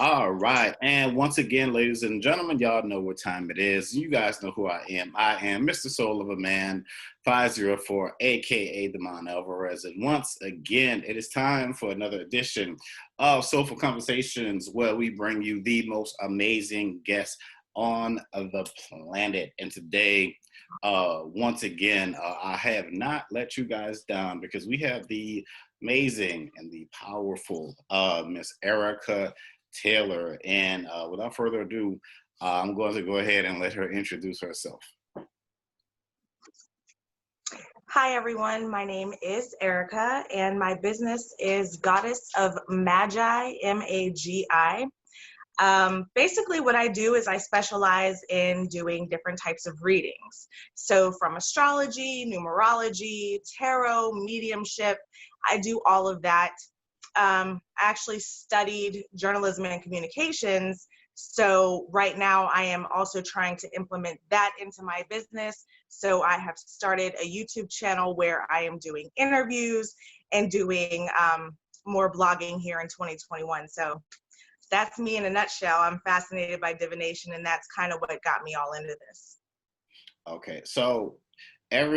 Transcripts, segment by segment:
All right. And once again, ladies and gentlemen, y'all know what time it is. You guys know who I am. I am Mr. Soul of a Man 504, aka Damon Alvarez. And once again, it is time for another edition of Soulful Conversations, where we bring you the most amazing guests on the planet. And today, once again, I have not let you guys down because we have the amazing and the powerful Miss Erica Taylor. And without further ado, I'm going to go ahead and let her introduce herself. Hi, everyone. My name is Erica, and my business is Goddess of Magi, M-A-G-I. Basically, what I do is I specialize in doing different types of readings. So from astrology, numerology, tarot, mediumship, I do all of that. I actually studied journalism and communications. So right now I am also trying to implement that into my business. So I have started a YouTube channel where I am doing interviews and doing more blogging here in 2021. So that's me in a nutshell. I'm fascinated by divination, and that's kind of what got me all into this. Okay, so and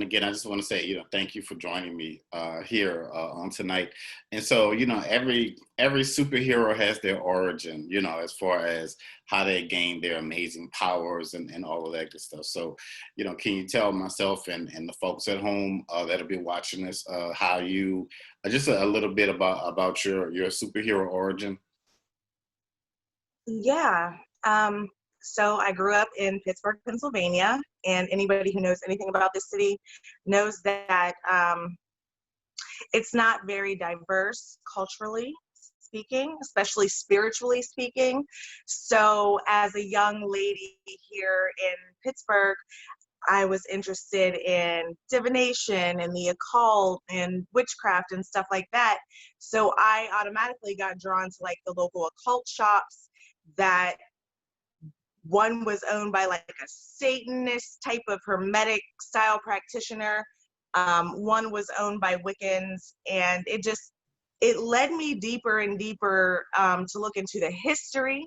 again, I just want to say, thank you for joining me here on tonight. And so, every superhero has their origin, as far as how they gain their amazing powers and all of that good stuff. So, can you tell myself and the folks at home that'll be watching this how you just a little bit about your superhero origin? Yeah. So I grew up in Pittsburgh, Pennsylvania, and anybody who knows anything about this city knows that it's not very diverse culturally speaking, especially spiritually speaking. So as a young lady here in Pittsburgh, I was interested in divination and the occult and witchcraft and stuff like that. So I automatically got drawn to like the local occult shops that one was owned by like a Satanist type of Hermetic style practitioner. One was owned by Wiccans, and it led me deeper and deeper to look into the history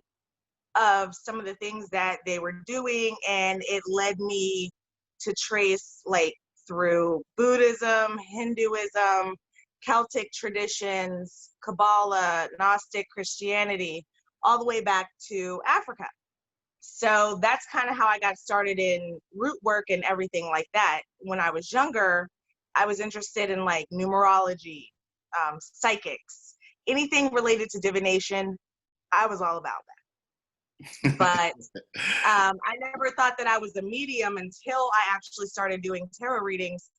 of some of the things that they were doing. And it led me to trace like through Buddhism, Hinduism, Celtic traditions, Kabbalah, Gnostic Christianity, all the way back to Africa. So that's kind of how I got started in root work and everything like that. When I was younger, I was interested in like numerology, psychics, anything related to divination. I was all about that. But I never thought that I was a medium until I actually started doing tarot readings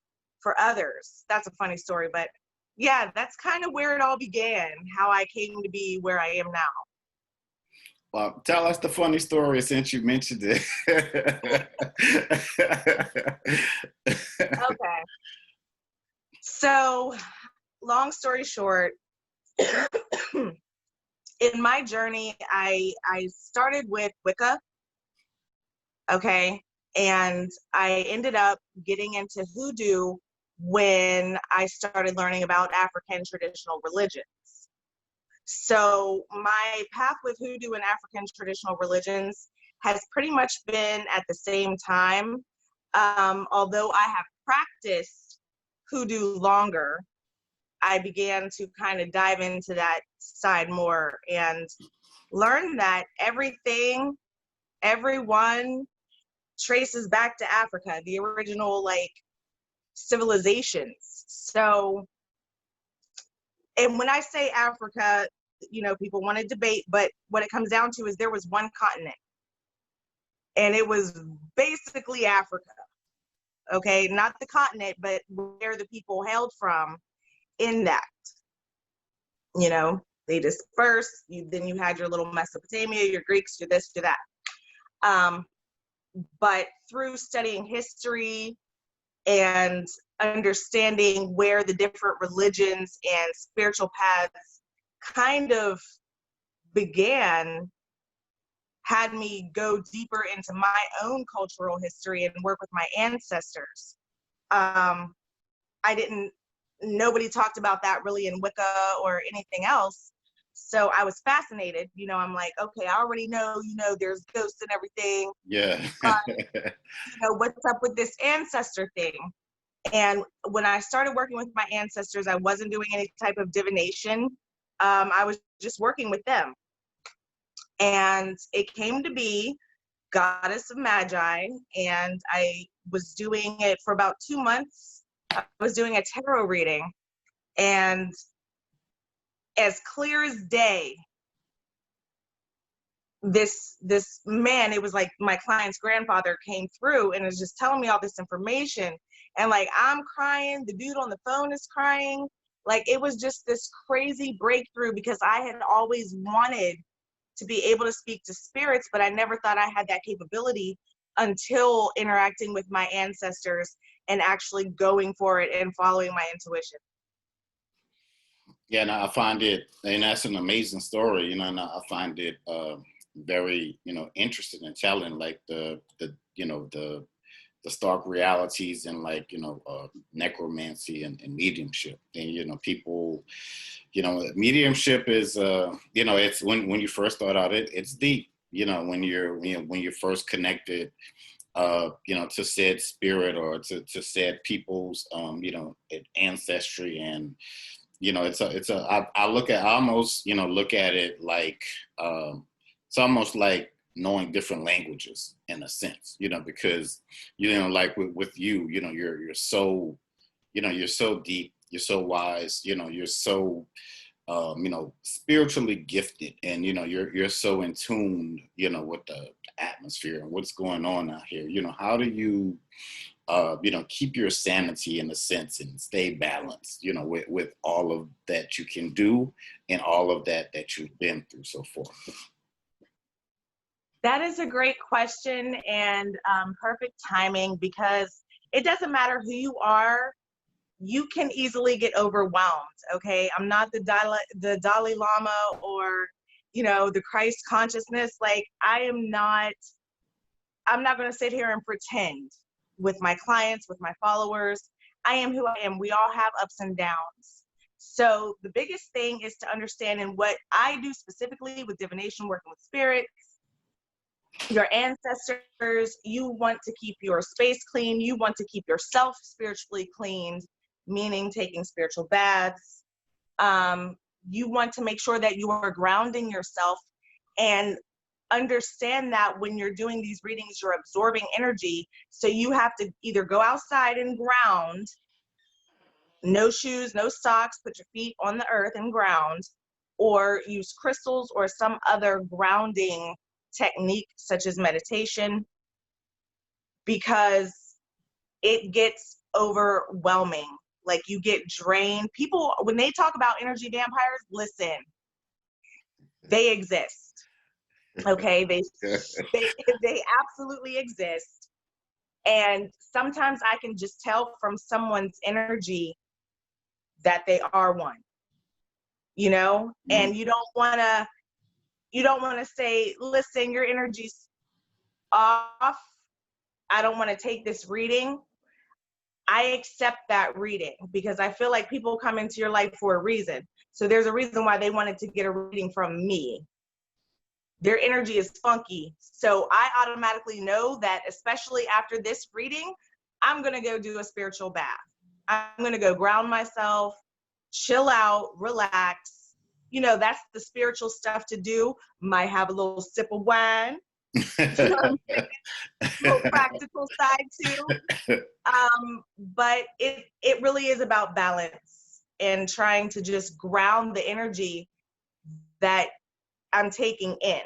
for others. That's a funny story, but yeah, that's kind of where it all began, how I came to be where I am now. Well, tell us the funny story since you mentioned it. Okay. So, long story short, in my journey, I started with Wicca, okay, and I ended up getting into hoodoo when I started learning about African traditional religions. So my path with hoodoo and African traditional religions has pretty much been at the same time. Although I have practiced hoodoo longer, I began to kind of dive into that side more and learn that everyone traces back to Africa, the original like civilizations. So, and when I say Africa, people want to debate, but what it comes down to is there was one continent, and it was basically Africa. Okay, not the continent, but where the people hailed from in that. They dispersed. Then you had your little Mesopotamia, your Greeks, your this, your that. But through studying history and understanding where the different religions and spiritual paths kind of began, had me go deeper into my own cultural history and work with my ancestors. Nobody talked about that really in Wicca or anything else, So I was fascinated, I'm like, okay, I already know, there's ghosts and everything. Yeah. What's up with this ancestor thing? And when I started working with my ancestors, I wasn't doing any type of divination. I was just working with them. And it came to be Goddess of Magi, and I was doing it for about 2 months. I was doing a tarot reading, and as clear as day, this man, it was like my client's grandfather, came through and was just telling me all this information, and like I'm crying, the dude on the phone is crying. Like it was just this crazy breakthrough, because I had always wanted to be able to speak to spirits, but I never thought I had that capability until interacting with my ancestors and actually going for it and following my intuition. Yeah, no, I find it, and that's an amazing story, and I find it very, interesting and telling, like the stark realities and like, necromancy and mediumship. And, people, mediumship is, it's when you first start out, it's deep, when you're first connected, to said spirit or to said people's, ancestry. And, I look at, I almost, look at it like, it's almost like knowing different languages in a sense, because, like with you, you're so, you're so deep, you're so wise, you're so, spiritually gifted, and, you're so in tune, with the atmosphere and what's going on out here. How do you, keep your sanity in a sense and stay balanced, with all of that you can do and all of that you've been through so far? That is a great question, and perfect timing, because it doesn't matter who you are, you can easily get overwhelmed. Okay, I'm not the Dalai Lama, or the Christ consciousness. Like I'm not going to sit here and pretend with my clients, with my followers. I am who I am. We all have ups and downs. So the biggest thing is to understand, and what I do specifically with divination, working with spirits, your ancestors, you want to keep your space clean. You want to keep yourself spiritually cleaned, meaning taking spiritual baths. You want to make sure that you are grounding yourself, and understand that when you're doing these readings, you're absorbing energy. So you have to either go outside and ground, no shoes, no socks, put your feet on the earth and ground, or use crystals or some other grounding technique such as meditation, because it gets overwhelming. Like you get drained. People, when they talk about energy vampires, listen, they exist. Okay, they absolutely exist. And sometimes I can just tell from someone's energy that they are one, and you don't want to say, listen, your energy's off, I don't want to take this reading. I accept that reading, because I feel like people come into your life for a reason. So there's a reason why they wanted to get a reading from me. Their energy is funky. So I automatically know that, especially after this reading, I'm going to go do a spiritual bath. I'm going to go ground myself, chill out, relax. That's the spiritual stuff to do. Might have a little sip of wine. You know what I'm saying? A little practical side too. But it really is about balance and trying to just ground the energy that I'm taking in.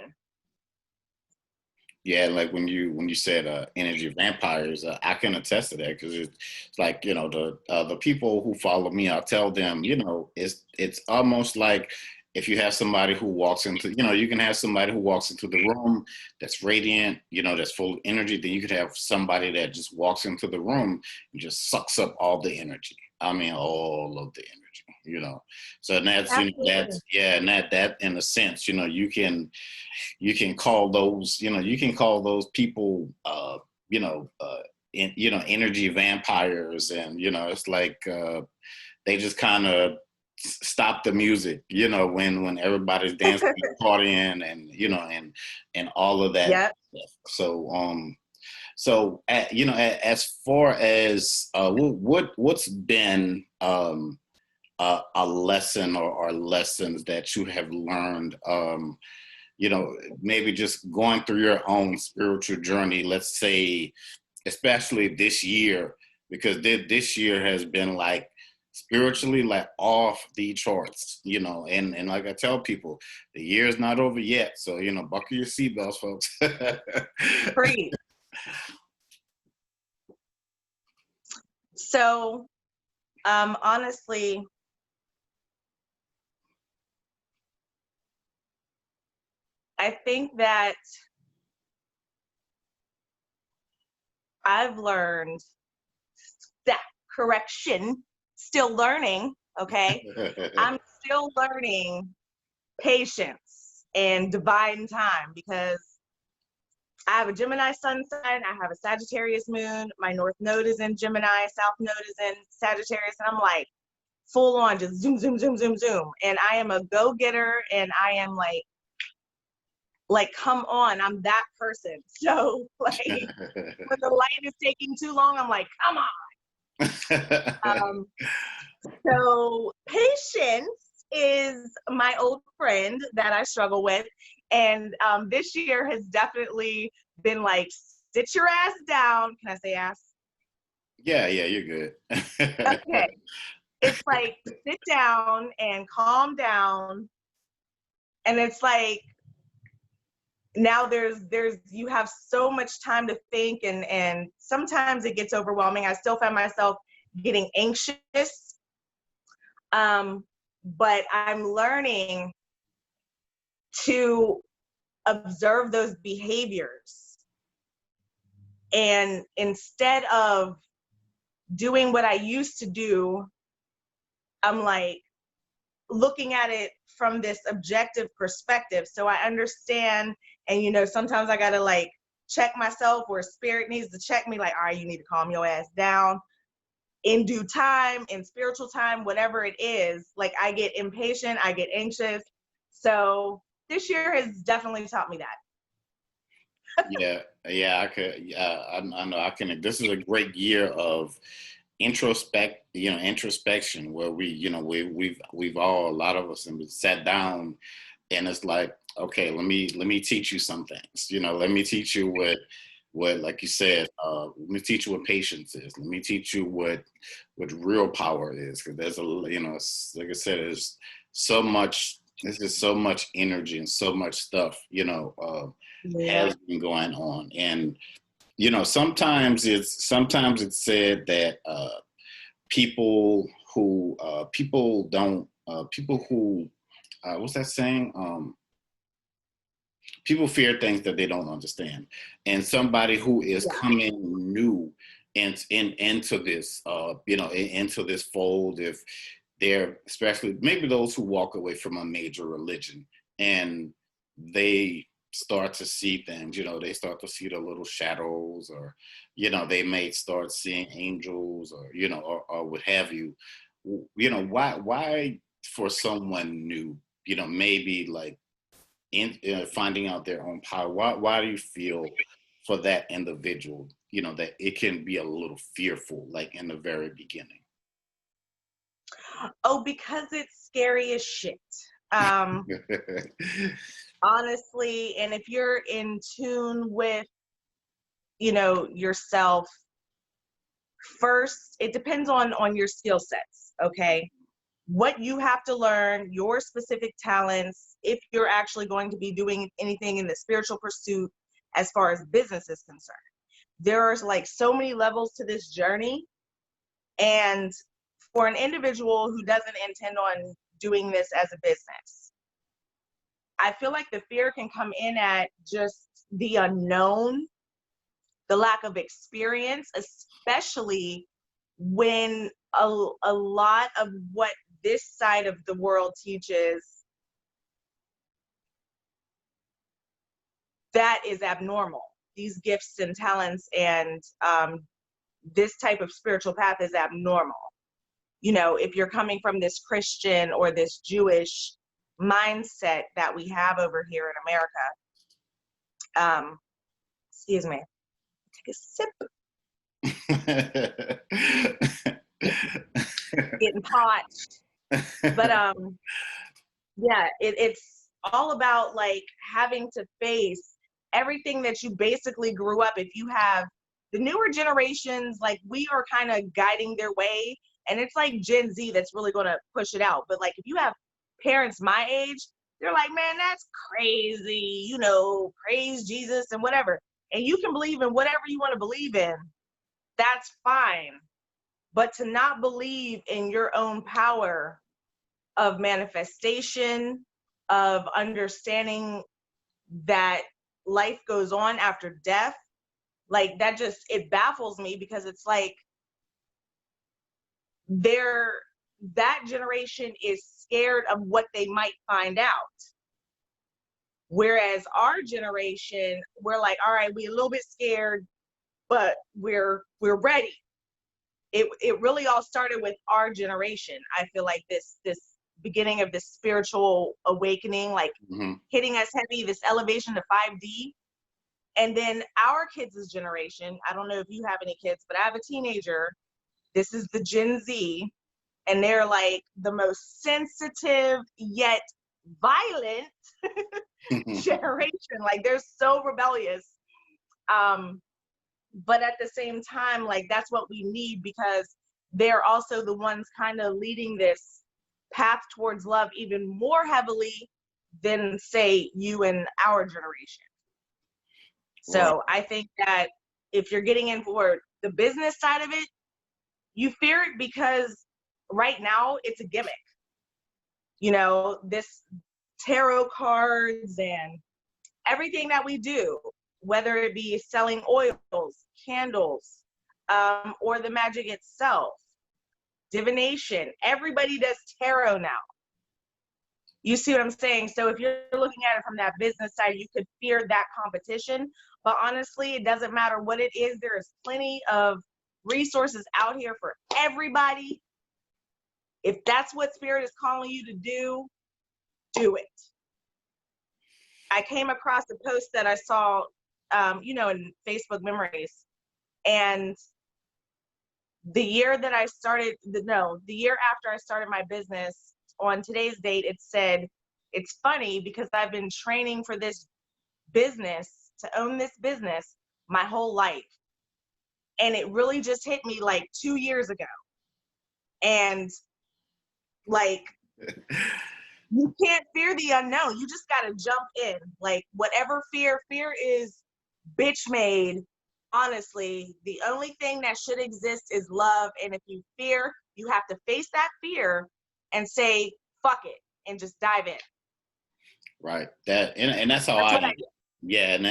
Yeah, like when you said energy vampires, I can attest to that, because it's like, the people who follow me, I'll tell them, it's almost like if you have somebody who walks into, you can have somebody who walks into the room that's radiant, that's full of energy. Then you could have somebody that just walks into the room and just sucks up all the energy. I mean, all of the energy. So that's, that's, yeah, and that in a sense, you can call those people, energy vampires. And, it's like, they just kind of, stop the music, when everybody's dancing and partying, and and all of that Yep. stuff. So as far as what's been a lesson or lessons that you have learned, maybe just going through your own spiritual journey, let's say, especially this year, because this year has been like spiritually like off the charts, and like I tell people, the year is not over yet. So, buckle your seatbelts, folks. Free. So, honestly, I think that I've learned that correction, still learning, okay? I'm still learning patience and divine time, because I have a Gemini sun sign, I have a Sagittarius moon, my North Node is in Gemini, South Node is in Sagittarius, and I'm like full on just zoom, zoom, zoom, zoom, zoom. And I am a go-getter, and I am like, come on, I'm that person. So like when the light is taking too long, I'm like, come on. So patience is my old friend that I struggle with. And this year has definitely been like, sit your ass down. Can I say ass? Yeah, you're good. Okay. It's like, sit down and calm down. And it's like, now there's you have so much time to think, and sometimes it gets overwhelming. I still find myself getting anxious. But I'm learning to observe those behaviors. And instead of doing what I used to do, I'm like looking at it from this objective perspective. So I understand, and sometimes I gotta like check myself, or spirit needs to check me, like, all right, you need to calm your ass down. In due time, in spiritual time, whatever it is, like I get impatient, I get anxious. So this year has definitely taught me that. Yeah, I could. Yeah, I know. I can. This is a great year of introspection, where we've all, a lot of us, and we sat down, and it's like, okay, let me teach you some things. Let me teach you what, like you said, let me teach you what patience is. Let me teach you what real power is, because there's like I said, there's so much. There's just so much energy and so much stuff, Yeah. has been going on. And sometimes it's said that people don't people who what's that saying, people fear things that they don't understand. And somebody who is Yeah. coming new into this into this fold, if they're, especially maybe those who walk away from a major religion, and they start to see things, they start to see the little shadows, or they may start seeing angels, or or what have you. Why for someone new, maybe like in finding out their own power, why do you feel for that individual, that it can be a little fearful, like in the very beginning? Oh, because it's scary as shit. Um, Honestly, and if you're in tune with, yourself, first, it depends on your skill sets, okay? What you have to learn, your specific talents, if you're actually going to be doing anything in the spiritual pursuit as far as business is concerned. There are like so many levels to this journey. And for an individual who doesn't intend on doing this as a business, I feel like the fear can come in at just the unknown, the lack of experience, especially when a lot of what this side of the world teaches, that is abnormal. These gifts and talents and this type of spiritual path is abnormal. you know, if you're coming from this Christian or this Jewish mindset that we have over here in America. Excuse me, take a sip. Getting parched. But yeah, it's all about like having to face everything that you basically grew up. If you have the newer generations, like we are kind of guiding their way, and it's like Gen Z that's really going to push it out. But like if you have parents my age, they're like, man, that's crazy, you know, praise Jesus and whatever. And you can believe in whatever you want to believe in. That's fine. But to not believe in your own power of manifestation, of understanding that life goes on after death, like that just, it baffles me, because it's like that generation is scared of what they might find out. Whereas our generation, we're like, all right, we're a little bit scared, but we're ready. It really all started with our generation. I feel like this beginning of this spiritual awakening, like hitting us heavy, this elevation to 5D. And then our kids' generation, I don't know if you have any kids, but I have a teenager. This is the Gen Z, and they're like the most sensitive yet violent generation. Like they're so rebellious. But at the same time, like that's what we need, because they're also the ones kind of leading this path towards love even more heavily than, say, you and our generation. So I think that if you're getting in for the business side of it, you fear it because right now it's a gimmick. You know, this tarot cards and everything that we do, whether it be selling oils, candles, or the magic itself, divination, everybody does tarot now. You see what I'm saying? So if you're looking at it from that business side, you could fear that competition. But honestly, it doesn't matter what it is. There is plenty of resources out here for everybody. If that's what Spirit is calling you to do it. I came across a post that I saw, you know, in Facebook memories. And the year that I started, the year after I started my business, on today's date, it said, it's funny because I've been training for this business, to own this business my whole life. And it really just hit me like 2 years ago. And like, you can't fear the unknown. You just got to jump in. Like whatever fear is bitch made. Honestly, the only thing that should exist is love. And if you fear, you have to face that fear and say, fuck it, and just dive in. Right. And that's how I do. Yeah. And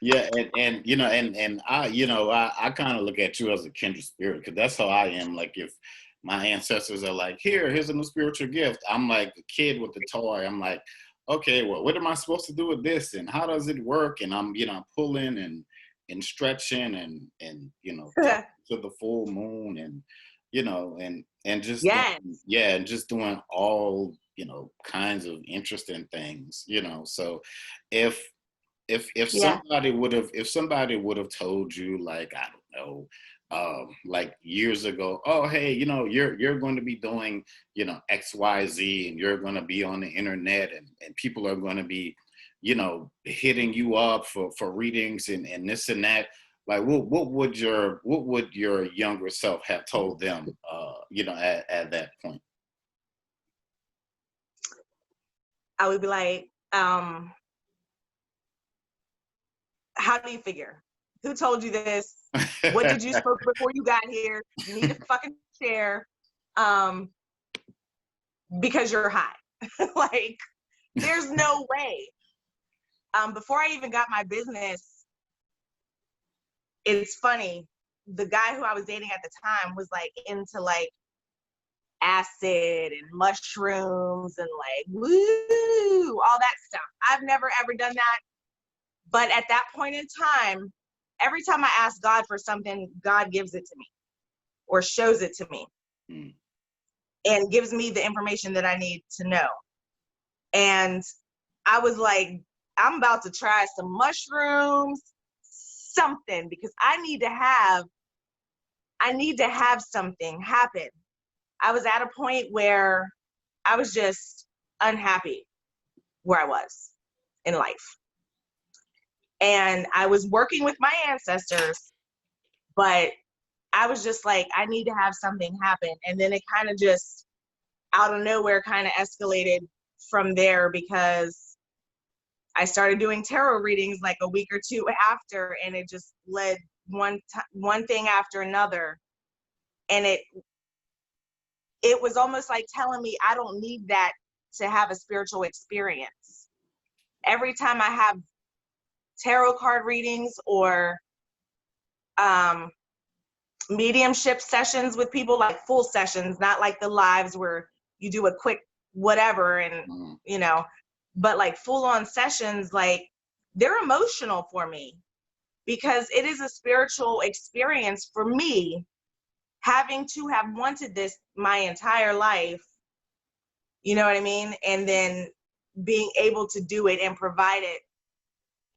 yeah. And, you know, and I, you know, I kind of look at you as a kindred spirit, because that's how I am. Like if my ancestors are like, here's a new spiritual gift, I'm like a kid with a toy. I'm like, okay, well, what am I supposed to do with this? And how does it work? And I'm, you know, pulling and stretching and, you know, to the full moon and, you know, and just, and just doing all, you know, kinds of interesting things, you know. So if somebody would have told you, like, I don't know, like years ago, oh, hey, you know, you're going to be doing, you know, XYZ, and you're going to be on the internet, and people are going to be, you know, hitting you up for readings and this and that, like what would your younger self have told them, you know, at that point? I would be like, how do you figure? Who told you this? What did you smoke before you got here? You need to fucking share, because you're high. Like, there's no way. Before I even got my business, it's funny, the guy who I was dating at the time was like into like acid and mushrooms and like woo, all that stuff. I've never ever done that. But at that point in time, every time I ask God for something, God gives it to me. or shows it to me Mm. and gives me the information that I need to know. And I was like, I'm about to try some mushrooms, something, because I need to have something happen. I was at a point where I was just unhappy where I was in life. And I was working with my ancestors, but I was just like, I need to have something happen. And then it kind of just out of nowhere kind of escalated from there, because I started doing tarot readings like a week or two after, and it just led one thing after another. And it was almost like telling me I don't need that to have a spiritual experience. Every time I have tarot card readings or mediumship sessions with people, like full sessions, not like the lives where you do a quick whatever and but like full on sessions, like they're emotional for me, because it is a spiritual experience for me, having to have wanted this my entire life, you know what I mean? And then being able to do it and provide it,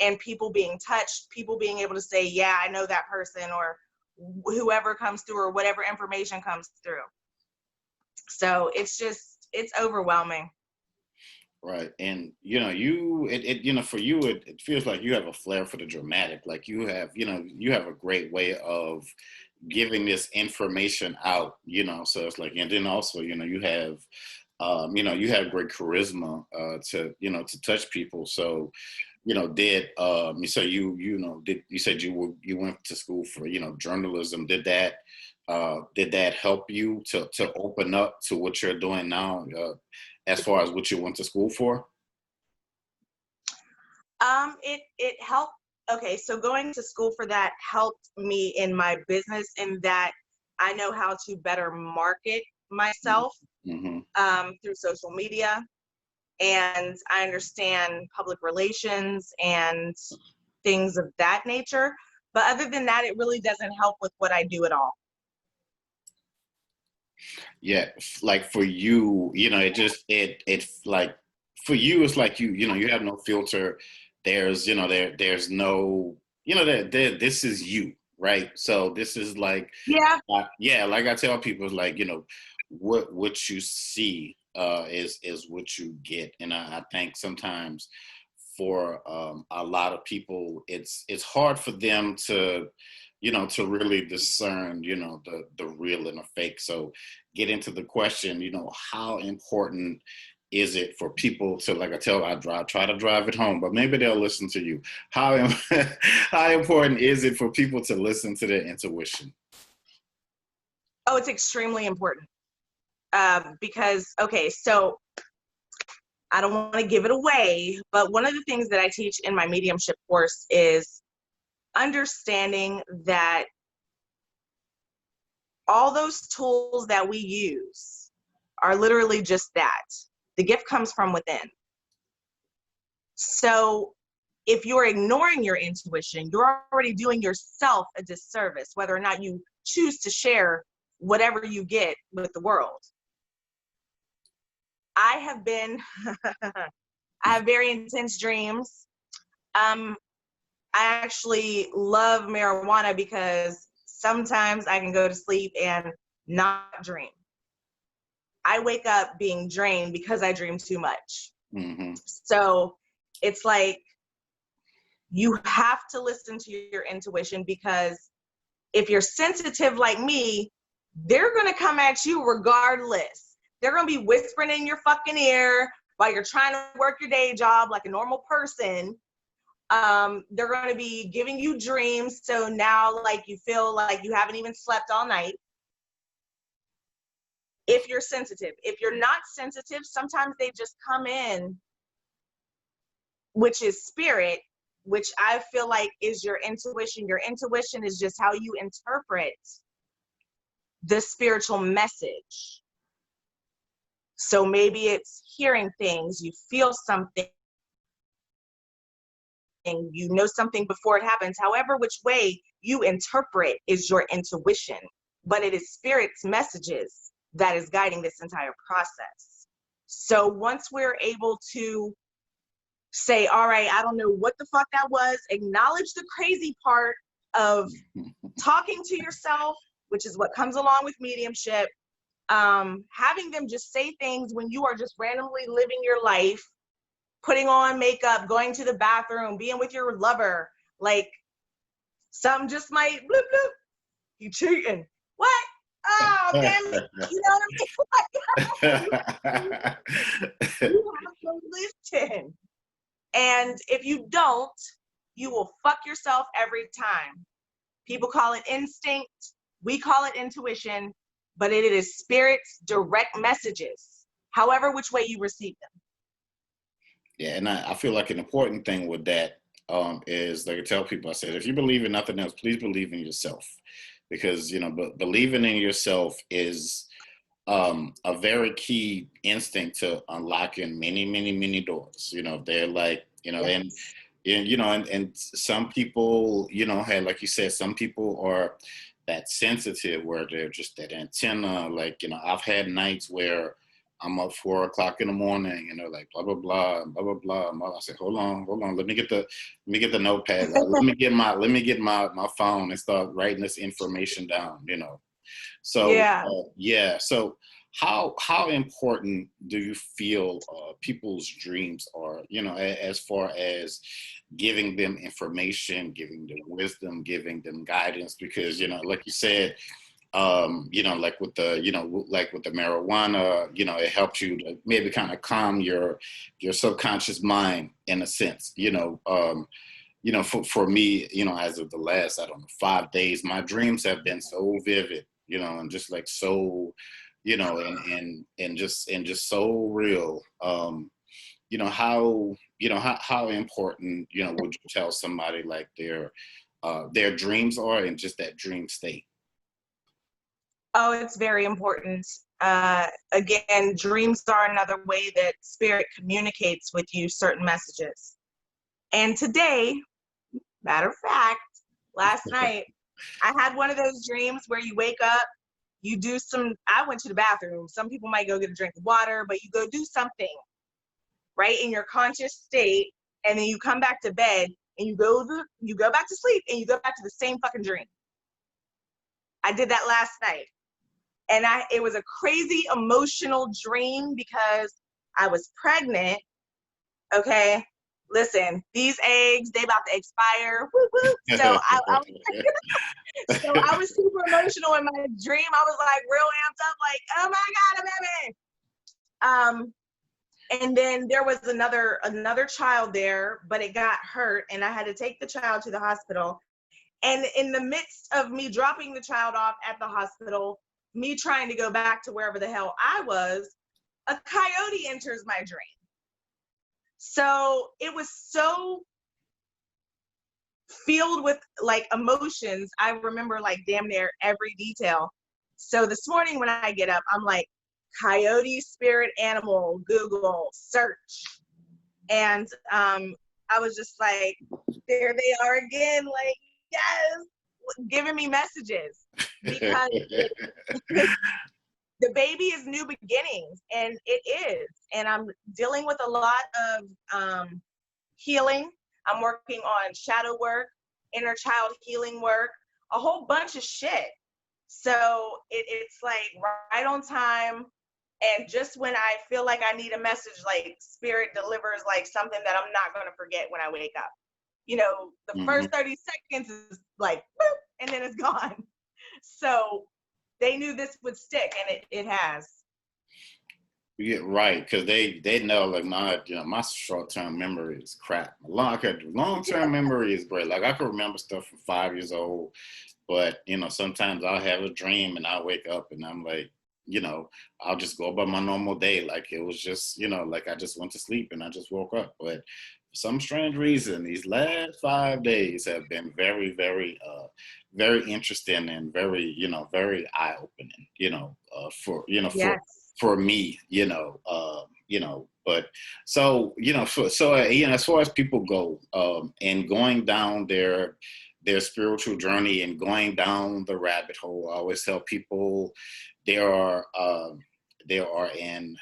and people being touched, people being able to say, yeah, I know that person, or whoever comes through, or whatever information comes through. So it's overwhelming. Right. And for you, it feels like you have a flair for the dramatic. Like you have a great way of giving this information out, so it's like, and then also, you have great charisma, to touch people. So, you said you went to school for, journalism. Did that help you to open up to what you're doing now, as far as what you went to school for? It helped. Okay, so going to school for that helped me in my business, in that I know how to better market myself Mm-hmm. through social media, and I understand public relations and things of that nature. But other than that, it really doesn't help with what I do at all. Yeah, like for you, it's like for you, it's like you have no filter. There's no, this is you, right? So this is like, Yeah. yeah, like I tell people, it's like, what you see is what you get. And I think sometimes for a lot of people, it's hard for them to really discern, the real and the fake. So get into the question, how important is it for people to, like I try to drive it home, but maybe they'll listen to you. How how important is it for people to listen to their intuition? Oh, it's extremely important. Because, okay, so I don't want to give it away, but one of the things that I teach in my mediumship course is understanding that all those tools that we use are literally just that. The gift comes from within. So if you're ignoring your intuition, you're already doing yourself a disservice, whether or not you choose to share whatever you get with the world. I have very intense dreams. I actually love marijuana because sometimes I can go to sleep and not dream. I wake up being drained because I dream too much. Mm-hmm. So it's like, you have to listen to your intuition, because if you're sensitive like me, they're going to come at you regardless. They're going to be whispering in your fucking ear while you're trying to work your day job like a normal person. They're going to be giving you dreams. So now, like, you feel like you haven't even slept all night. If you're sensitive. If you're not sensitive, sometimes they just come in, which is spirit, which I feel like is your intuition. Your intuition is just how you interpret the spiritual message. So maybe it's hearing things, you feel something, you know something before it happens. However, which way you interpret is your intuition. but it is spirit's messages that is guiding this entire process. So once we're able to say, all right, I don't know what the fuck that was, acknowledge the crazy part of talking to yourself, which is what comes along with mediumship, having them just say things when you are just randomly living your life, putting on makeup, going to the bathroom, being with your lover, like something just might bloop bloop, you cheating. What? Oh, damn it. You know what I mean? You have to listen. And if you don't, you will fuck yourself every time. People call it instinct. We call it intuition, but it is spirit's direct messages, however which way you receive them. Yeah, and I feel like an important thing with that is, like I tell people, I said, if you believe in nothing else, please believe in yourself, because but believing in yourself is a very key instinct to unlocking many, many, many doors. They're like, Yes. and some people, have, like you said, some people are that sensitive where they're just that antenna. Like, I've had nights where I'm up 4 o'clock in the morning and they're like, blah, blah, blah, blah, blah, blah. I said, hold on. Let me get the notepad. Let me get my phone and start writing this information down, So, Yeah. yeah. So how important do you feel people's dreams are, as far as giving them information, giving them wisdom, giving them guidance? Because, like you said, like with the marijuana, it helps you to maybe kind of calm your subconscious mind in a sense, for me, as of the last, I don't know, 5 days, my dreams have been so vivid, and just like so, and just so real. How important, would you tell somebody like their dreams are and just that dream state? Oh, it's very important. Again, dreams are another way that spirit communicates with you certain messages. And today, matter of fact, last night, I had one of those dreams where you wake up, I went to the bathroom. Some people might go get a drink of water, but you go do something, right, in your conscious state, and then you come back to bed and you go back to sleep and you go back to the same fucking dream. I did that last night. And it was a crazy emotional dream because I was pregnant. Okay, listen, these eggs, they about to expire. Woo woo. So I was super emotional in my dream. I was like real amped up, like, oh my God, a baby. And then there was another child there, but it got hurt, and I had to take the child to the hospital. And in the midst of me dropping the child off at the hospital, me trying to go back to wherever the hell I was, a coyote enters my dream. So it was so filled with like emotions. I remember like damn near every detail. So this morning when I get up, I'm like, coyote spirit animal, Google search. And I was just like, there they are again, like, yes, giving me messages, because the baby is new beginnings, and it is. And I'm dealing with a lot of healing. I'm working on shadow work, inner child healing work, a whole bunch of shit. So it's like right on time. And just when I feel like I need a message, like spirit delivers like something that I'm not going to forget when I wake up. The first 30 seconds is like, boop, and then it's gone. So they knew this would stick, and it has. Yeah, right, because they know, like, my short-term memory is crap. Long-term memory is great. Like, I can remember stuff from 5 years old, but sometimes I'll have a dream and I'll wake up and I'm like, I'll just go about my normal day, like it was just, like I just went to sleep and I just woke up. But for some strange reason, these last 5 days have been very, very, very interesting and very, very eye-opening, Yes. for me, but so, as far as people go, and going down their spiritual journey and going down the rabbit hole. I always tell people there are an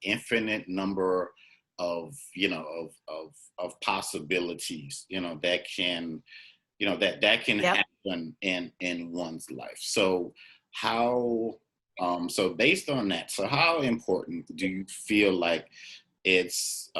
infinite number of of possibilities that can that can Yep. happen in one's life. So how so based on that, so how important do you feel like it's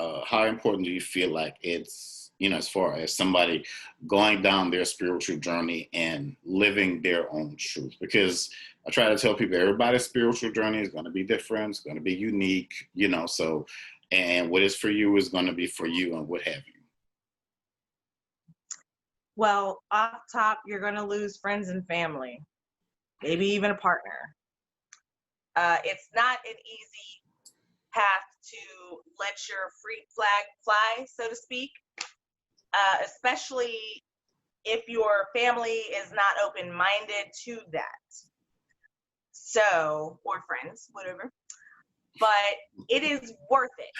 as far as somebody going down their spiritual journey and living their own truth? Because I try to tell people everybody's spiritual journey is going to be different, it's going to be unique, so, and what is for you is going to be for you and what have you. Well, off top, you're going to lose friends and family, maybe even a partner. It's not an easy path to let your free flag fly, so to speak, especially if your family is not open-minded to that. So, or friends, whatever. But it is worth it.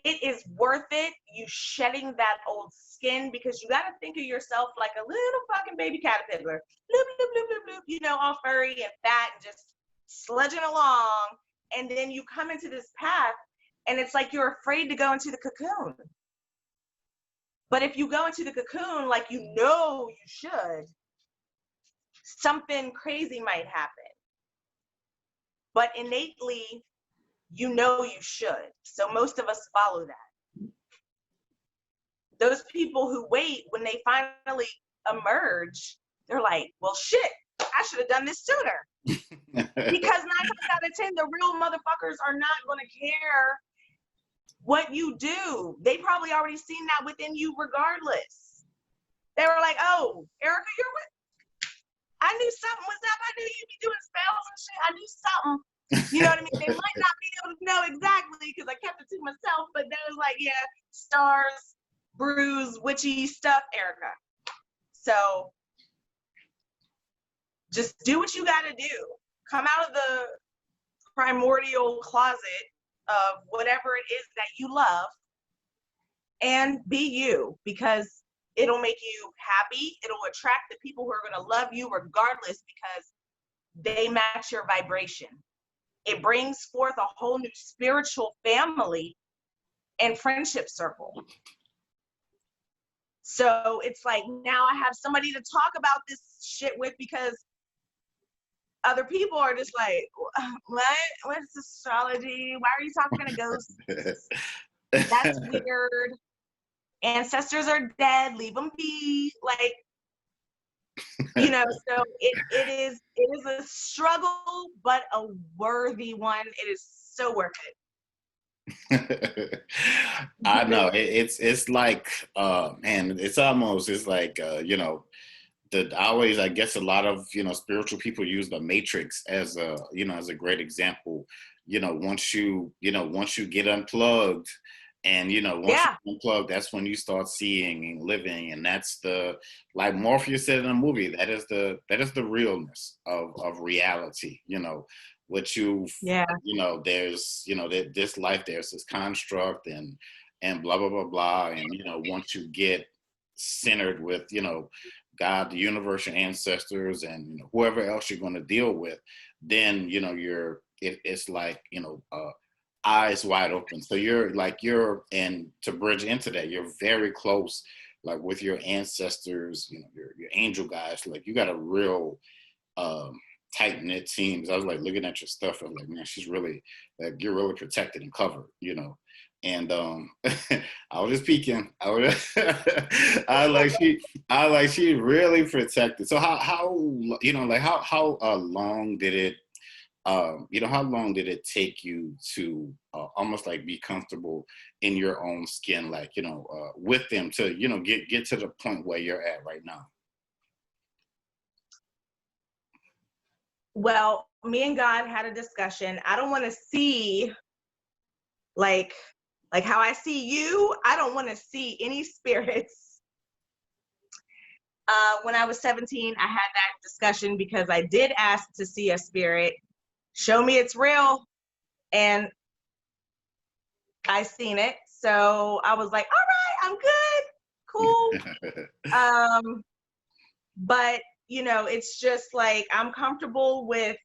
It is worth it, you shedding that old skin, because you got to think of yourself like a little fucking baby caterpillar, bloop, bloop, bloop, bloop, bloop, all furry and fat and just sludging along. And then you come into this path and it's like you're afraid to go into the cocoon. But if you go into the cocoon like you should, something crazy might happen. But innately, you should. So most of us follow that. Those people who wait, when they finally emerge, they're like, well, shit, I should have done this sooner. Because 9 times out of 10, the real motherfuckers are not going to care what you do. They probably already seen that within you regardless. They were like, oh, Erica, you're with, I knew something was up. I knew you'd be doing spells and shit. I knew something. You know what I mean? They might not be able to know exactly because I kept it to myself, but they was like, yeah, stars, bruise, witchy stuff, Erica. So just do what you got to do. Come out of the primordial closet of whatever it is that you love and be you, because it'll make you happy. It'll attract the people who are going to love you regardless, because they match your vibration. It brings forth a whole new spiritual family and friendship circle. So it's like, now I have somebody to talk about this shit with, because other people are just like, what's astrology? Why are you talking to ghosts? That's weird. Ancestors are dead, leave them be. Like, so it is a struggle, but a worthy one. It is so worth it. I know it's like man, it's like I guess a lot of spiritual people use the Matrix as a great example. Once you get unplugged, and once you unplug, that's when you start seeing and living, and that's like Morpheus said in the movie, that is the realness of reality. What there's this life, there's this construct, and blah blah blah blah, and once you get centered with God, the universe, your ancestors, and whoever else you're going to deal with, then it's like eyes wide open. So and to bridge into that, you're very close, like with your ancestors, your angel guys. Like, you got a real tight knit team. I was like looking at your stuff, I was like, man, she's really, like, you're really protected and covered, And I was just peeking. I was like she really protected. So how long did it how long did it take you to almost like be comfortable in your own skin, like with them, to get to the point where you're at right now? Well, me and God had a discussion. I don't want to see like how I see you. I don't want to see any spirits. When I was 17, I had that discussion because I did ask to see a spirit. Show me it's real. And I seen it. So I was like, all right, I'm good. cool. But you know, it's just like I'm comfortable with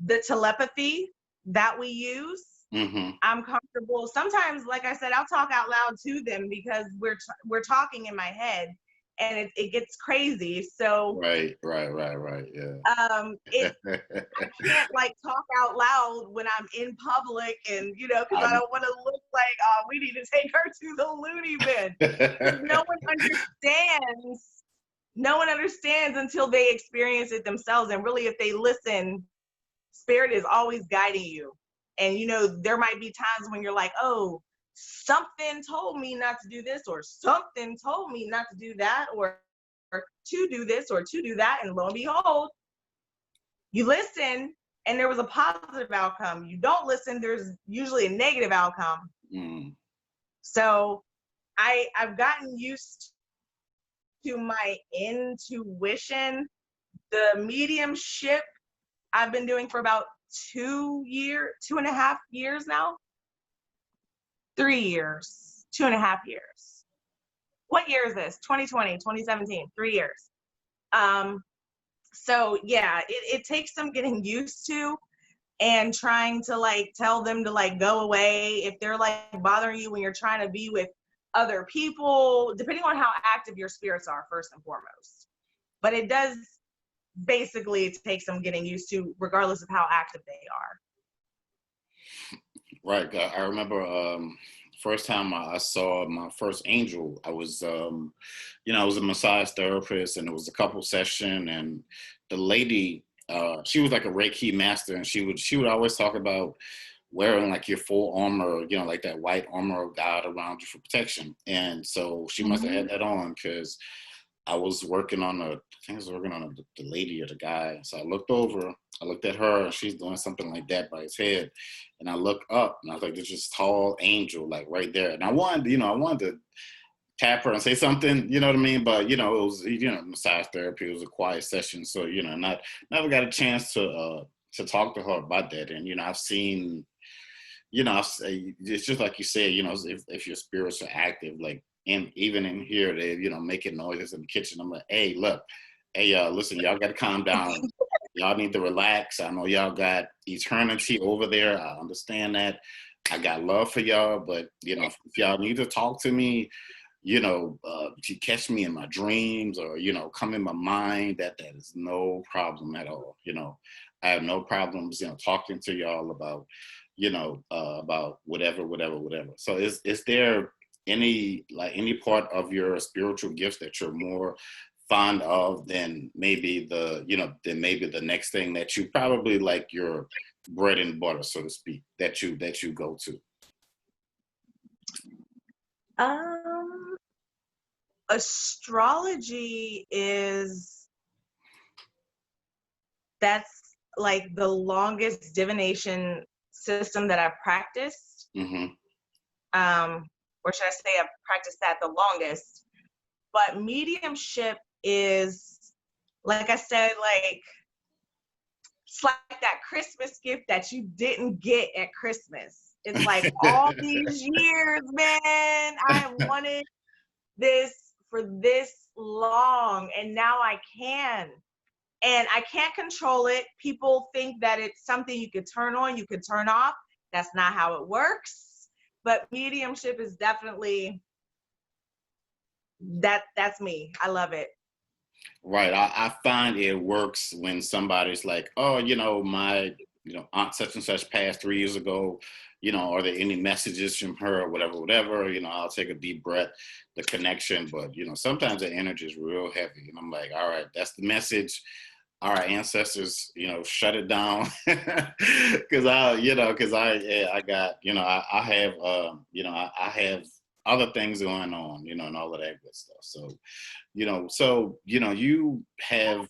the telepathy that we use. I'm comfortable. Sometimes, like I said, I'll talk out loud to them because we're talking in my head, and it gets crazy. So right, yeah. I can't like talk out loud when I'm in public, and you know, because I don't want to look like, oh, we need to take her to the loony bin. No one understands. No one understands until they experience it themselves. And really, if they listen, spirit is always guiding you. And you know, there might be times when you're like, oh, something told me not to do this, or something told me not to do that, or to do this or to do that. And lo and behold, you listen and there was a positive outcome. You don't listen, there's usually a negative outcome. So I've gotten used to my intuition. The mediumship I've been doing for about 2.5 years now. 3 years, 2.5 years. What year is this? 2020, 2017, 3 years. So yeah, it takes some getting used to, and trying to like tell them to like go away if they're like bothering you when you're trying to be with other people, depending on how active your spirits are, first and foremost. But it does basically take some getting used to, regardless of how active they are. Right. I remember first time I saw my first angel, I was, I was a massage therapist, and it was a couple session, and the lady, she was like a Reiki master, and she would always talk about wearing like your full armor, like that white armor of God around you for protection. And so she must have had that on, because I was working on the lady or the guy. So I looked over, I looked at her, and she's doing something like that by his head. And I looked up, and I was like, there's this tall angel, like right there. And I wanted to tap her and say something, you know what I mean? But, it was, massage therapy, it was a quiet session. So, never got a chance to talk to her about that. And, I've seen, it's just like you said, if your spirits are active, like, and even in here, they, making noises in the kitchen. I'm like, hey, look, hey, listen, y'all got to calm down. Y'all need to relax. I know y'all got eternity over there. I understand that. I got love for y'all, but, if y'all need to talk to me, if you catch me in my dreams or, come in my mind, that is no problem at all. I have no problems, talking to y'all about, about whatever. So is there any part of your spiritual gifts that you're more fond of than maybe the next thing that you probably like your bread and butter, so to speak, that you go to? Astrology that's like the longest divination system that I've practiced. Or should I say I've practiced that the longest. But mediumship is, like I said, like it's like that Christmas gift that you didn't get at Christmas. It's like all these years, man, I have wanted this for this long, and now I can. And I can't control it. People think that it's something you could turn on, you could turn off. That's not how it works. But mediumship is definitely that's me. I love it. Right. I find it works when somebody's like, oh, my, aunt such and such passed 3 years ago, are there any messages from her or whatever, I'll take a deep breath, the connection. But, sometimes the energy is real heavy. And I'm like, all right, that's the message. Our ancestors, shut it down. Cause I got, I have other things going on, and all of that good stuff. So, you have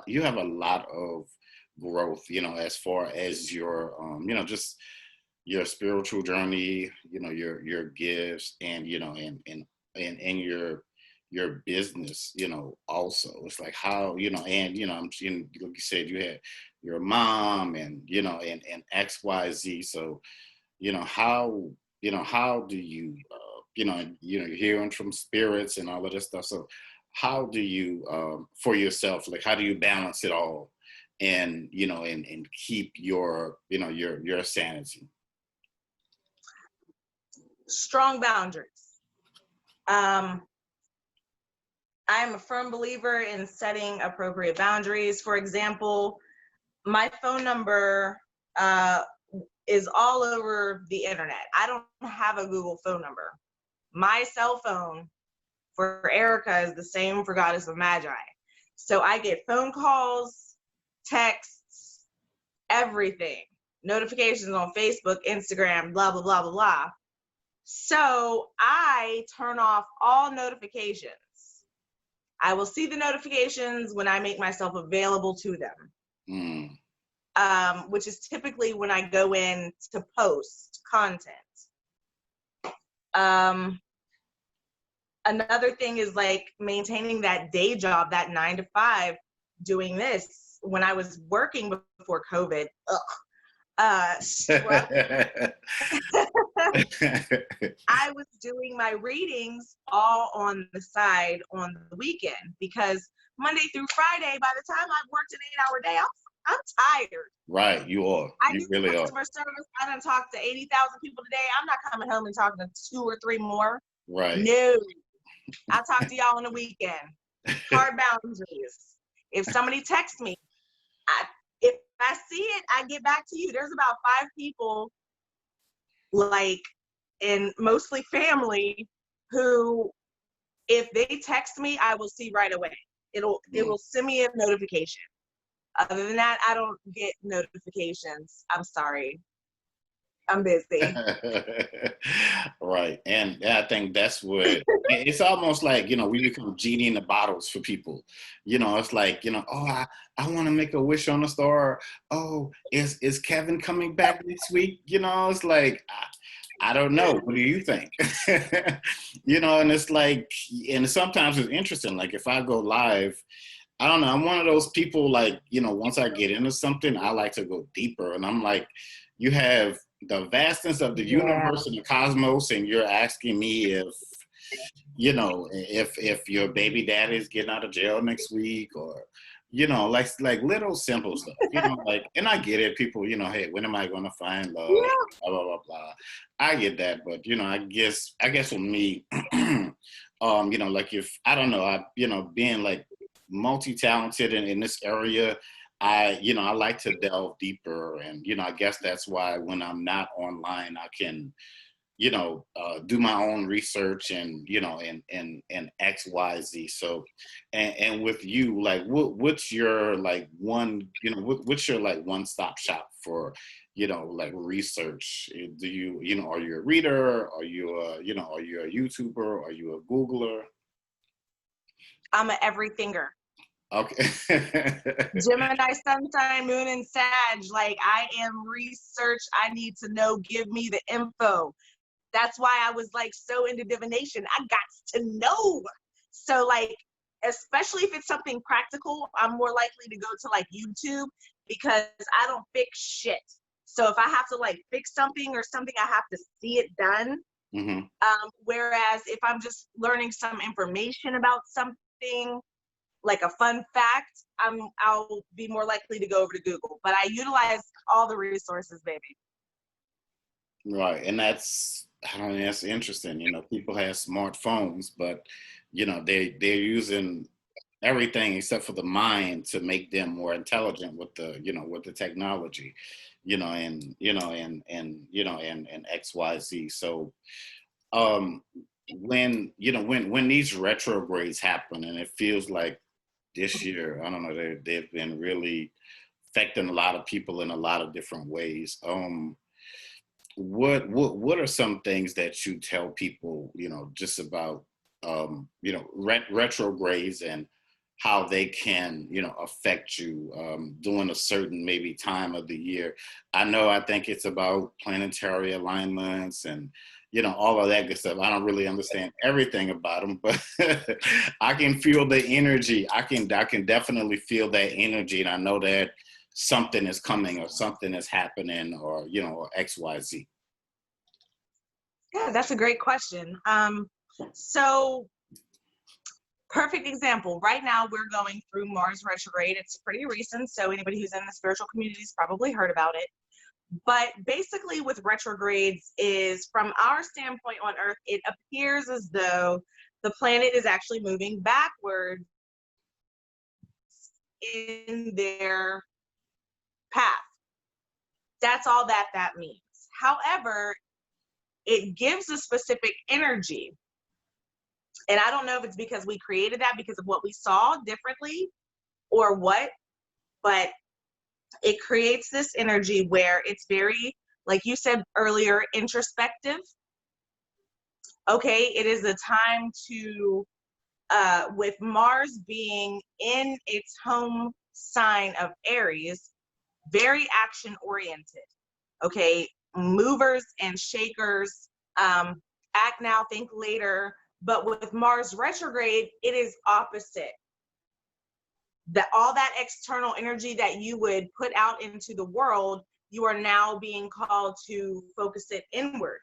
you have a lot of growth, as far as your, just your spiritual journey, your gifts, and, and your business, also. It's like how, and, I'm seeing, like you said, you had your mom and, and XYZ. So, how do you, you're hearing from spirits and all of this stuff. So how do you, for yourself, like, how do you balance it all and, and keep your, your sanity? Strong boundaries. I am a firm believer in setting appropriate boundaries. For example, my phone number is all over the internet. I don't have a Google phone number. My cell phone for Erica is the same for Goddess of Magi. So I get phone calls, texts, everything, notifications on Facebook, Instagram, blah, blah, blah, blah, blah. So I turn off all notifications. I will see the notifications when I make myself available to them, which is typically when I go in to post content. Another thing is like maintaining that day job, that 9 to 5, doing this. When I was working before COVID, I was doing my readings all on the side on the weekend, because Monday through Friday, by the time I've worked an 8-hour day, I'm tired. Right, you are. You really are. Customer service. I done talked to 80,000 people today. I'm not coming home and talking to 2 or 3 more. Right. No. I'll talk to y'all on the weekend. Hard boundaries. If somebody texts me, if I see it, I get back to you. There's about 5 people, like, and mostly family, who, if they text me, I will see right away. It will send me a notification. Other than that, I don't get notifications. I'm sorry. I'm busy. Right. And I think that's what it's almost like, we become genie in the bottles for people. It's like, oh, I want to make a wish on a star. Oh, is Kevin coming back next week? It's like, I don't know. What do you think? And it's like, and sometimes it's interesting. Like if I go live, I don't know, I'm one of those people, like, once I get into something, I like to go deeper. And I'm like, you have the vastness of the universe and the cosmos, and you're asking me if your baby daddy is getting out of jail next week, or, like little simple stuff, like, and I get it. People, hey, when am I going to find love? Blah, blah, blah, blah. I get that. But, I guess for me, like if, I don't know, being like multi-talented in this area, I like to delve deeper, and I guess that's why when I'm not online, I can do my own research and and X, Y, Z. So and with you, like what's your like one what's your like one-stop shop for like research? Do you are you a reader? Are you are you a YouTuber? Are you a Googler? I'm an everythinger. Okay. Gemini, Sun sign, Moon, and Sag. Like, I am research. I need to know. Give me the info. That's why I was like so into divination. I got to know. So like, especially if it's something practical, I'm more likely to go to like YouTube, because I don't fix shit. So if I have to like fix something or something, I have to see it done. Mm-hmm. Whereas if I'm just learning some information about something, like a fun fact, I'll be more likely to go over to Google. But I utilize all the resources, baby. Right, and that's interesting. People have smartphones, but they're using everything except for the mind to make them more intelligent with the with the technology, and and XYZ. So when when these retrogrades happen, and it feels like this year, I don't know, they've been really affecting a lot of people in a lot of different ways. What are some things that you tell people, just about retrogrades and how they can affect you during a certain maybe time of the year? I think it's about planetary alignments and all of that good stuff. I don't really understand everything about them, but I can feel the energy. I can definitely feel that energy, and I know that something is coming or something is happening, or or XYZ. Yeah, Yeah, that's a great question. So perfect example. Right now, we're going through Mars retrograde. It's pretty recent, so anybody who's in the spiritual community's probably heard about it. But basically, with retrogrades, is from our standpoint on Earth, it appears as though the planet is actually moving backwards in their path. That's all that means. However, it gives a specific energy. And I don't know if it's because we created that because of what we saw differently or what, but it creates this energy where it's very, like you said earlier, introspective. Okay, it is a time to, with Mars being in its home sign of Aries, very action oriented. Okay, movers and shakers, act now, think later. But with Mars retrograde, it is opposite. That all that external energy that you would put out into the world, you are now being called to focus it inward.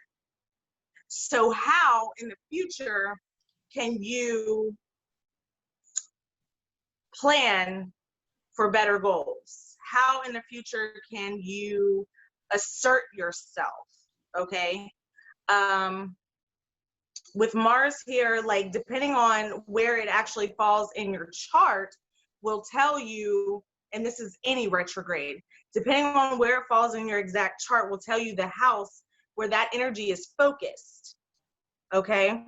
So how in the future can you plan for better goals? How in the future can you assert yourself? Okay. With Mars here, like depending on where it actually falls in your chart, will tell you, and this is any retrograde, depending on where it falls in your exact chart, will tell you the house where that energy is focused. Okay.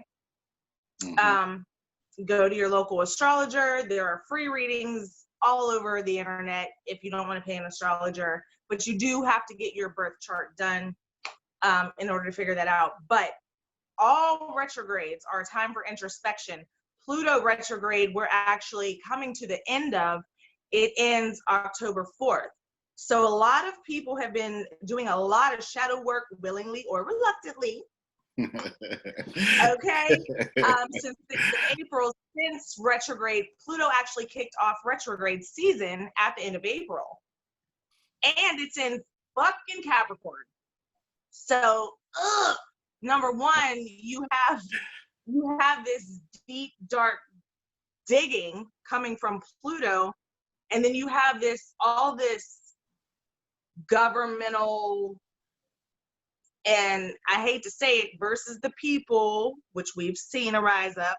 Go to your local astrologer. There are free readings all over the internet if you don't want to pay an astrologer, but you do have to get your birth chart done in order to figure that out. But all retrogrades are a time for introspection. Pluto retrograde, we're actually coming to the end of. It ends October 4th. So a lot of people have been doing a lot of shadow work willingly or reluctantly. Okay. Since April, since retrograde, Pluto actually kicked off retrograde season at the end of April. And it's in fucking Capricorn. So, number one, you have this deep, dark digging coming from Pluto, and then you have all this governmental, and I hate to say it, versus the people, which we've seen arise up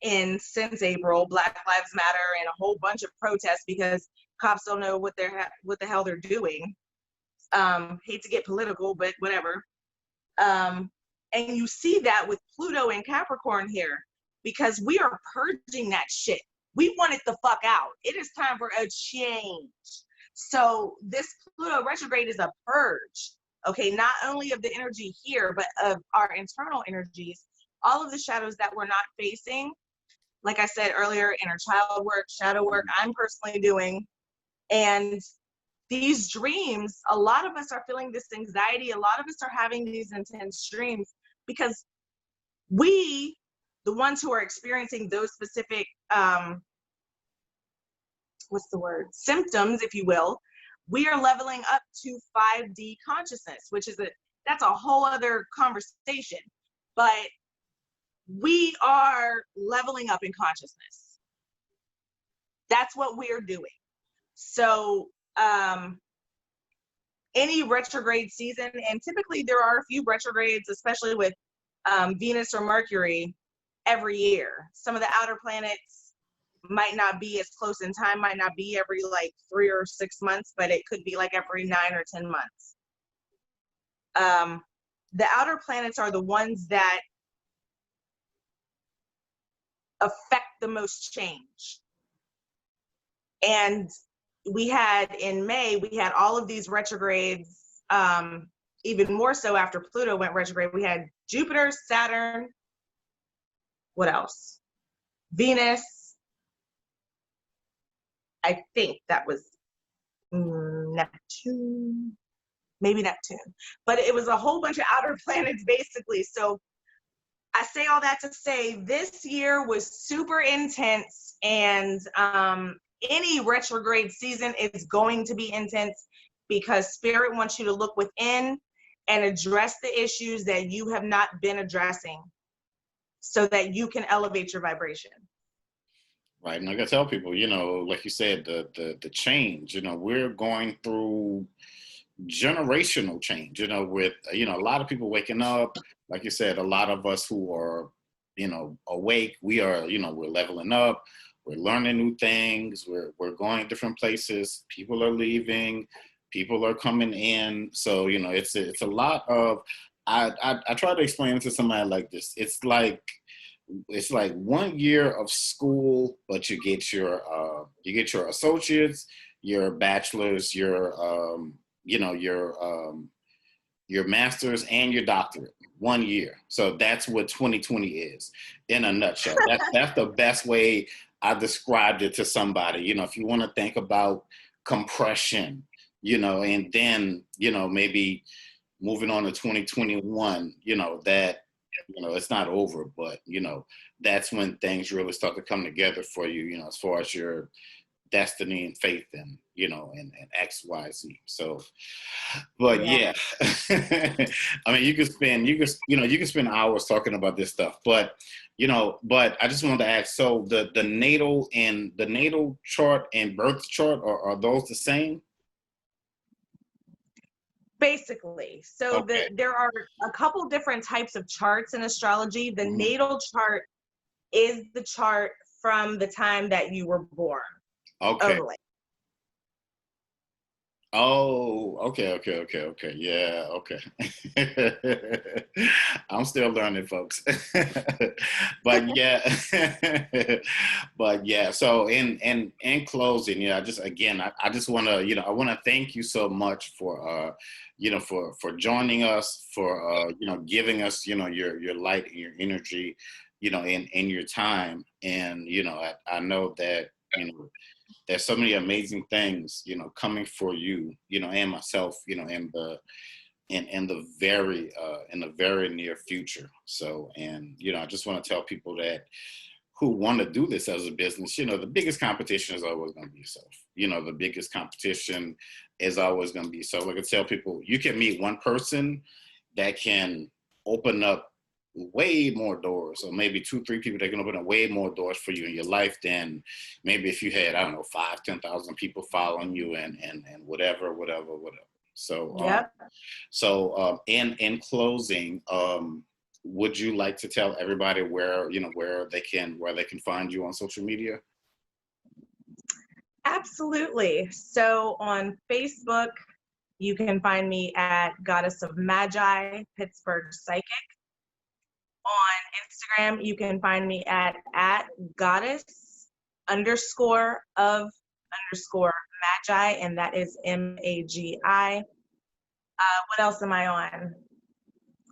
since April, Black Lives Matter, and a whole bunch of protests because cops don't know what the hell they're doing. Hate to get political, but whatever. And you see that with Pluto and Capricorn here, because we are purging that shit. We want it the fuck out. It is time for a change. So this Pluto retrograde is a purge, okay? Not only of the energy here, but of our internal energies, all of the shadows that we're not facing. Like I said earlier, inner child work, shadow work, I'm personally doing. And these dreams, a lot of us are feeling this anxiety. A lot of us are having these intense dreams because we, the ones who are experiencing those specific, symptoms, if you will, we are leveling up to 5D consciousness, which is that's a whole other conversation. But we are leveling up in consciousness. That's what we're doing. So any retrograde season, and typically there are a few retrogrades, especially with Venus or Mercury, every year. Some of the outer planets might not be as close in time, might not be every like 3 or 6 months, but it could be like every 9 or 10 months. The outer planets are the ones that affect the most change. And we had in May, we had all of these retrogrades, even more so after Pluto went retrograde. We had Jupiter, Saturn, what else? Venus. I think that was Neptune, maybe Neptune. But it was a whole bunch of outer planets, basically. So I say all that to say this year was super intense, and any retrograde season is going to be intense because Spirit wants you to look within and address the issues that you have not been addressing so that you can elevate your vibration. Right. And like I tell people, like you said, the change, we're going through generational change, with, a lot of people waking up, like you said, a lot of us who are, awake, we are, we're leveling up, we're learning new things, we're going different places, people are leaving, people are coming in. So, it's a lot of, I try to explain it to somebody like this. It's like 1 year of school, but you get your associates, your bachelor's, your master's, and your doctorate. 1 year. So that's what 2020 is in a nutshell. That's the best way I described it to somebody. If you want to think about compression, and then maybe moving on to 2021, that it's not over, but that's when things really start to come together for you, as far as your destiny and faith and and XYZ. So, but yeah, I mean, you can spend hours talking about this stuff, but but I just wanted to ask, so the natal chart and birth chart, are those the same? Basically. So Okay. there are a couple different types of charts in astrology. The Mhm. natal chart is the chart from the time that you were born. Okay. Overlay. Oh, okay. Yeah, okay. I'm still learning, folks. But yeah, but yeah. So in closing, I just want to, I want to thank you so much for for joining us, for giving us your light and your energy, in your time, and I know that there's so many amazing things, coming for you, and myself, in the very near future. So, and I just want to tell people that who want to do this as a business, the biggest competition is always going to be yourself. The biggest competition is always going to be yourself. Like I tell people, you can meet one person that can open up way more doors, or maybe 2, 3 people that can open up way more doors for you in your life than maybe if you had, I don't know, 5, 10,000 people following you and whatever. So, Yep. In closing, would you like to tell everybody where they can find you on social media? Absolutely. So on Facebook, you can find me at Goddess of Magi, Pittsburgh Psychic. On Instagram, you can find me at goddess_of_Magi, and that is Magi. What else am I on?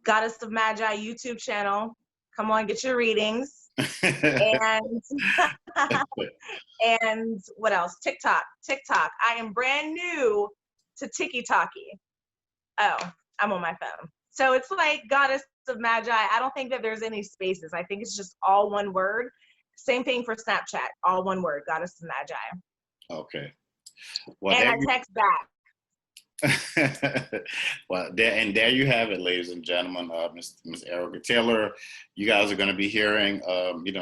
Goddess of Magi YouTube channel. Come on, get your readings. And and what else? TikTok. I am brand new to TikToky. Oh, I'm on my phone. So it's like Goddess of Magi. I don't think that there's any spaces. I think it's just all one word. Same thing for Snapchat, all one word, Goddess of Magi. Okay. Well, and I text back. Well, there you have it, ladies and gentlemen. Miss Erica Taylor, you guys are going to be hearing,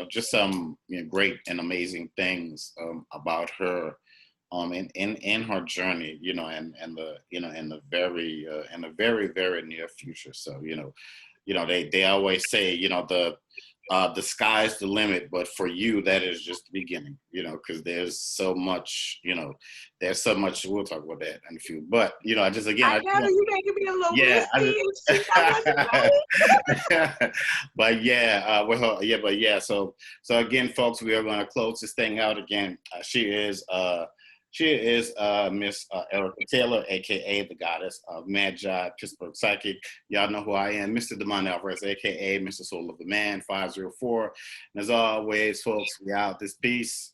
just some great and amazing things about her, in her journey, and the in the very very near future. So they always say the sky's the limit, but for you, that is just the beginning, because there's so much, we'll talk about that in a few, but, you know, you can give me a little yeah, but so again, folks, we are going to close this thing out again. She is Miss Erica Taylor, aka the Goddess of Magi, Pittsburgh Psychic. Y'all know who I am, Mr. Demond Alvarez, aka Mr. Soul of the Man, 504. And as always, folks, we out. This peace.